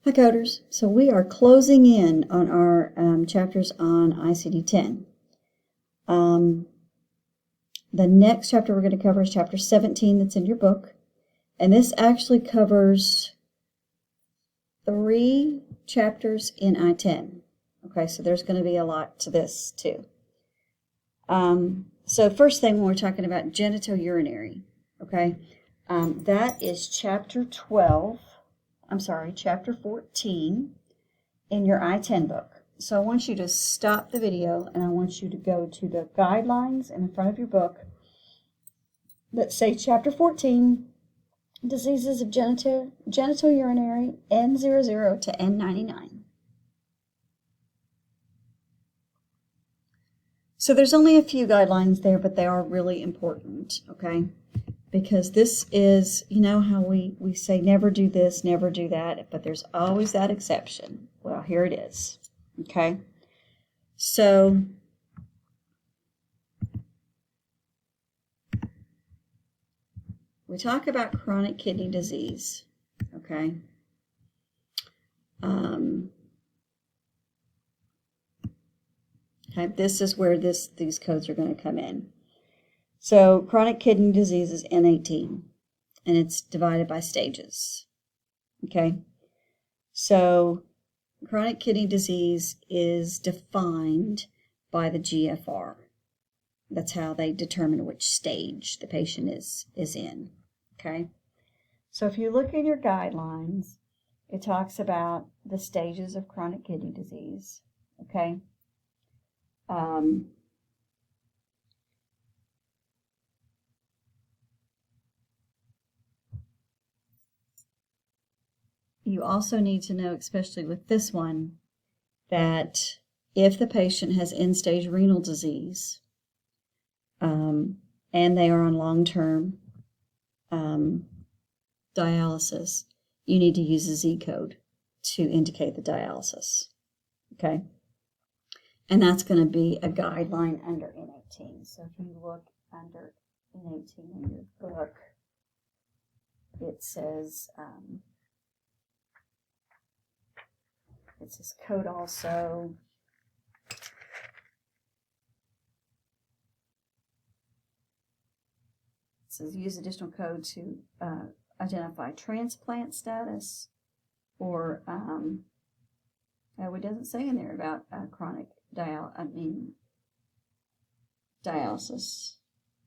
Hi coders, so we are closing in on our chapters on ICD-10. The next chapter we're going to cover is chapter 17 that's in your book, and this actually covers 3 chapters in I-10. Okay, so there's going to be a lot to this too. So first thing, when we're talking about genitourinary, okay, that is chapter 14 in your I-10 book. So I want you to stop the video and I want you to go to the guidelines in the front of your book that say chapter 14, diseases of genitourinary, N00 to N99. So there's only a few guidelines there, but they are really important, okay? Because this is, you know how we say never do this, never do that, but there's always that exception. Well, here it is, okay? So we talk about chronic kidney disease, okay? Okay, this is where these codes are going to come in. So chronic kidney disease is N18, and it's divided by stages, okay? So chronic kidney disease is defined by the GFR. That's how they determine which stage the patient is in, okay? So if you look in your guidelines, it talks about the stages of chronic kidney disease, okay? You also need to know, especially with this one, that if the patient has end-stage renal disease and they are on long-term dialysis, you need to use a Z code to indicate the dialysis, okay? And that's going to be a guideline under N18. So if you look under N18 in your book, it says code also. It says use additional code to identify transplant status, or it doesn't say in there about chronic dialysis.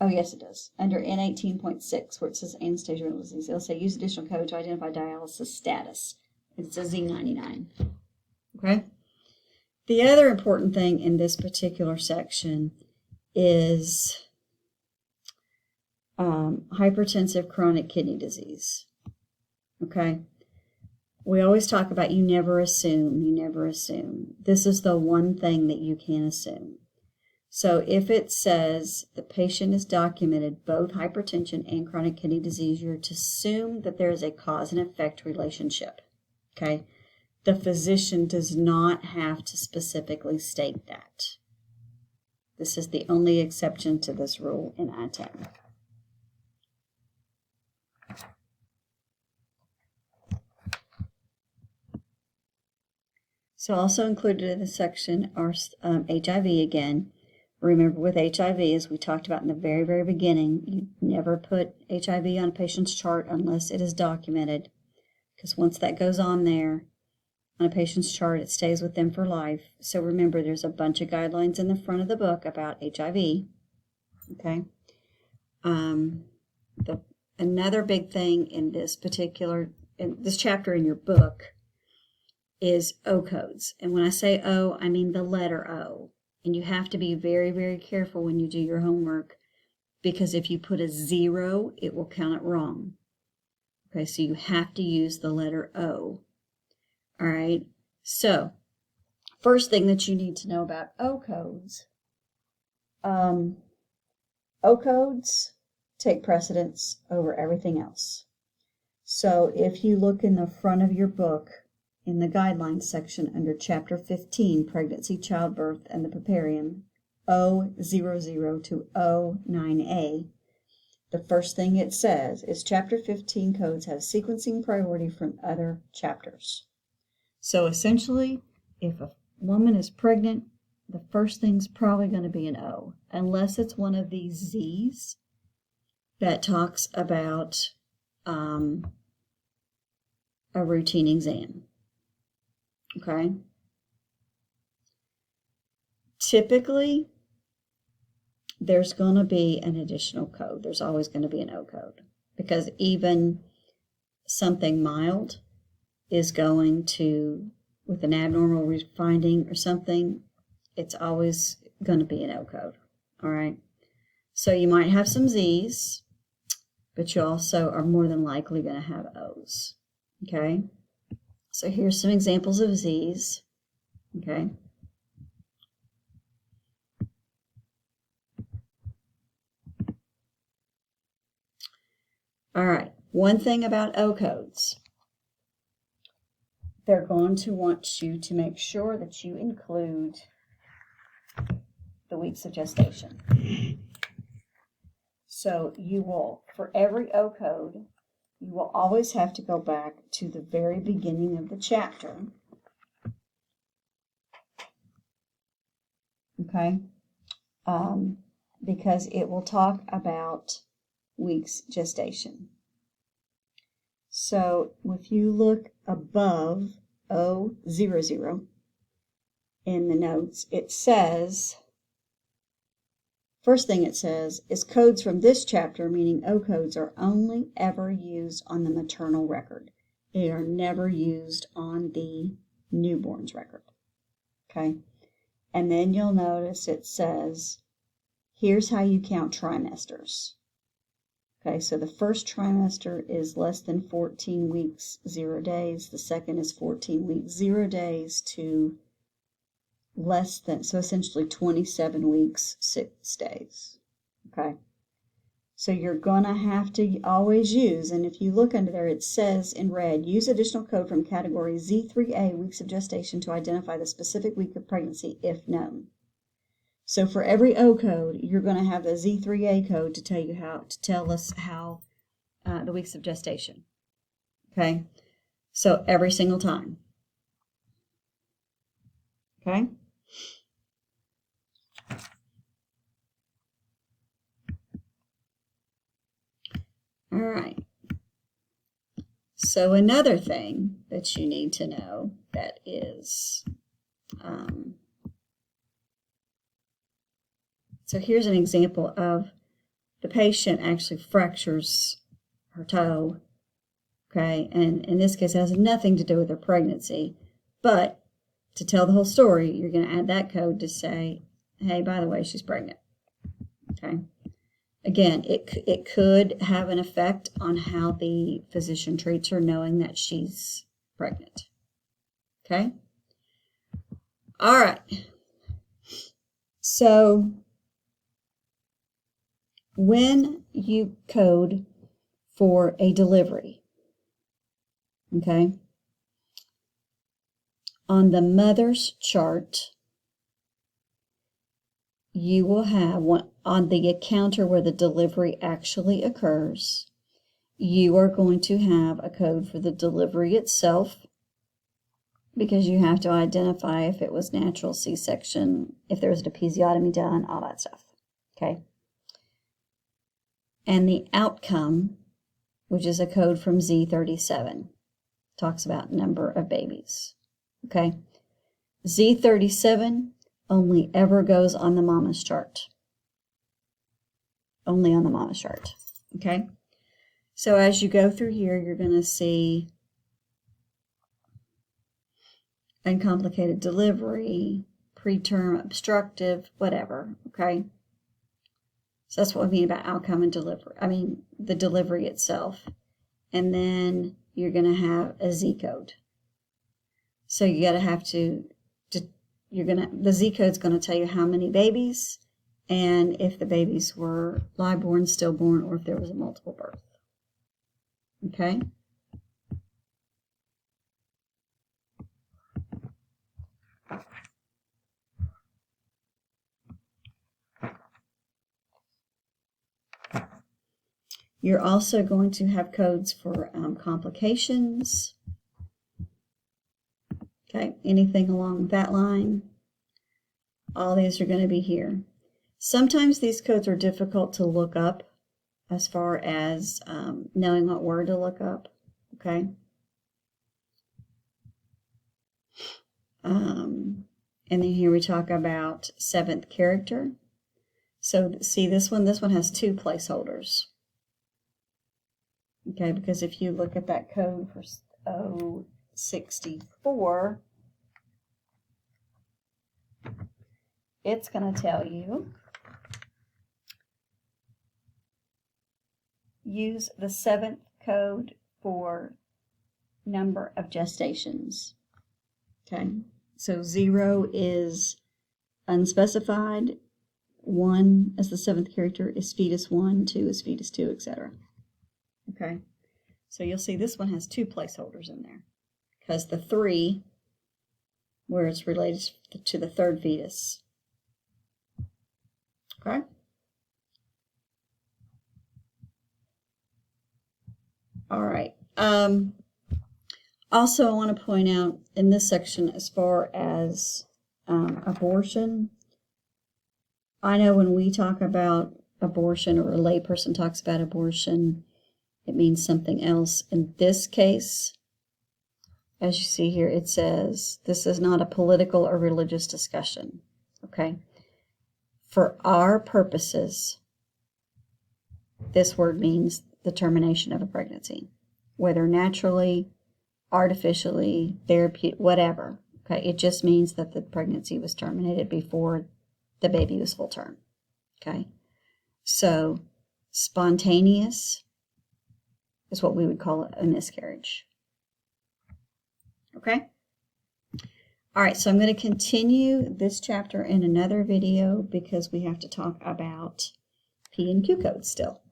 Oh, yes, it does. Under N18.6, where it says end-stage renal disease, it'll say use additional code to identify dialysis status. It's a Z99. Okay? The other important thing in this particular section is hypertensive chronic kidney disease. Okay? We always talk about you never assume. This is the one thing that you can assume. So if it says the patient is documented both hypertension and chronic kidney disease, you're to assume that there is a cause and effect relationship. Okay? The physician does not have to specifically state that. This is the only exception to this rule in I-10. So also included in this section are HIV again. Remember with HIV, as we talked about in the very, very beginning, you never put HIV on a patient's chart unless it is documented. Because once that goes on there, on a patient's chart, it stays with them for life. So remember, there's a bunch of guidelines in the front of the book about HIV. Okay. Another big thing in this chapter in your book is O codes. And when I say O, I mean the letter O. And you have to be very, very careful when you do your homework, because if you put a 0, it will count it wrong. Okay, so you have to use the letter O. All right, so first thing that you need to know about O codes. O codes take precedence over everything else. So if you look in the front of your book, in the guidelines section under chapter 15, pregnancy, childbirth, and the puerperium, O00 to O9A, the first thing it says is chapter 15 codes have sequencing priority from other chapters. So essentially, if a woman is pregnant, the first thing's probably going to be an O, unless it's one of these Z's that talks about a routine exam. Okay? Typically, there's going to be an additional code. There's always going to be an O code, because even something mild is going to, with an abnormal finding or something, it's always going to be an O code. All right? So you might have some Z's, but you also are more than likely going to have O's. Okay? So here's some examples of Z's. Okay? All right. One thing about O codes, they're going to want you to make sure that you include the weeks of gestation. So you will, for every O code, you will always have to go back to the very beginning of the chapter. Okay? Because it will talk about weeks gestation. So if you look above O00 in the notes, it says, first thing it says is codes from this chapter, meaning O codes, are only ever used on the maternal record. They are never used on the newborn's record. Okay? And then you'll notice it says, here's how you count trimesters. Okay, so the first trimester is less than 14 weeks, 0 days. The second is 14 weeks, 0 days to less than, so essentially 27 weeks, 6 days. Okay, so you're going to have to always use, and if you look under there, it says in red, use additional code from category Z3A, weeks of gestation, to identify the specific week of pregnancy if known. So for every O code, you're going to have the Z3A code to tell you tell us how the weeks of gestation. Okay, so every single time. Okay. All right. So another thing that you need to know that is, so here's an example of the patient actually fractures her toe, okay? And in this case, it has nothing to do with her pregnancy. But to tell the whole story, you're going to add that code to say, hey, by the way, she's pregnant, okay? Again, it could have an effect on how the physician treats her, knowing that she's pregnant, okay? All right. So when you code for a delivery, okay, on the mother's chart, you will have one on the counter where the delivery actually occurs. You are going to have a code for the delivery itself, because you have to identify if it was natural, C-section, if there was an episiotomy done, all that stuff, okay? And the outcome, which is a code from Z37, talks about number of babies, okay? Z37 only ever goes on the mama's chart. Only on the mama's chart, okay? So as you go through here, you're going to see uncomplicated delivery, preterm obstructive, whatever, okay? So that's what we mean about outcome and delivery. I mean, the delivery itself. And then you're going to have a Z code. So you got to have to, the Z code is going to tell you how many babies, and if the babies were live-born, stillborn, or if there was a multiple birth. Okay? You're also going to have codes for complications. Okay, anything along that line, all these are going to be here. Sometimes these codes are difficult to look up as far as knowing what word to look up, okay? And then here we talk about 7th character. So see this one has 2 placeholders. Okay, because if you look at that code for 064, it's going to tell you use the 7th code for number of gestations. Okay, so 0 is unspecified, 1 as the 7th character is fetus 1, 2 is fetus 2, etc. Okay, so you'll see this one has 2 placeholders in there because the 3, where it's related to the 3rd fetus. Okay. All right. Also, I want to point out in this section, as far as abortion, I know when we talk about abortion, or a layperson talks about abortion, it means something else. In this case, as you see here, it says this is not a political or religious discussion. Okay? For our purposes, this word means the termination of a pregnancy, whether naturally, artificially, therapeutic, whatever. Okay, it just means that the pregnancy was terminated before the baby was full term. Okay, so spontaneous is what we would call a miscarriage. Okay. All right, so I'm going to continue this chapter in another video because we have to talk about P and Q codes still.